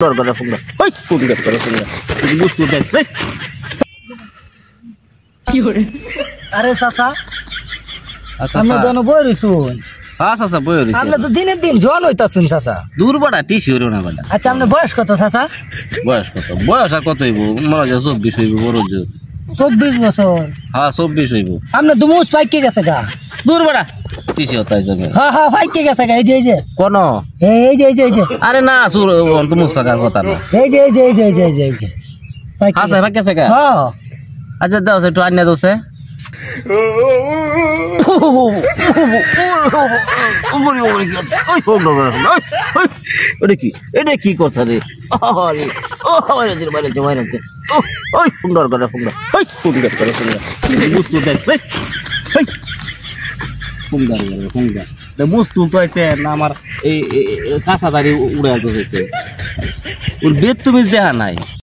করে ফুংরা ওই ফুংরা করে ফুংরা বুঝতে দেখ কি হরে আরে চাচা আচ্ছা আমরা দন বই রইছুন আচ্ছা আচ্ছা বই হইছে আপনি তো দিনের দিন জন হইতাছুন চাচা দূর বড়া টিসি হইরো না বড়া আচ্ছা আপনার বয়স কত চাচা বয়স আর কত হইব মনে হয় 24 হইব বড় যে 24 বছর হ্যাঁ 24 হইব আপনি দুমুস পাইকে গেছে গা দূর বড়া টিসি হতাই যাবে হ্যাঁ হ্যাঁ পাইকে গেছে গা এই যে কোন এই যে আরে না সুর তো মুস্তাকার কথা না এই যে পাইকে আচ্ছা রাখছে গা হ্যাঁ আচ্ছা দাও একটু আন্না দোছে এটা কি কথা রে ওই সুন্দর করে ফুংরা ওই ফুংরা করে ফুংরা বুঝতে দেখ ফুংরা বুঝতে তো আছে না আমার এই কাঁচা দাড়ি উড়ে যেতে ওর বেদ তুমি দেখা নাই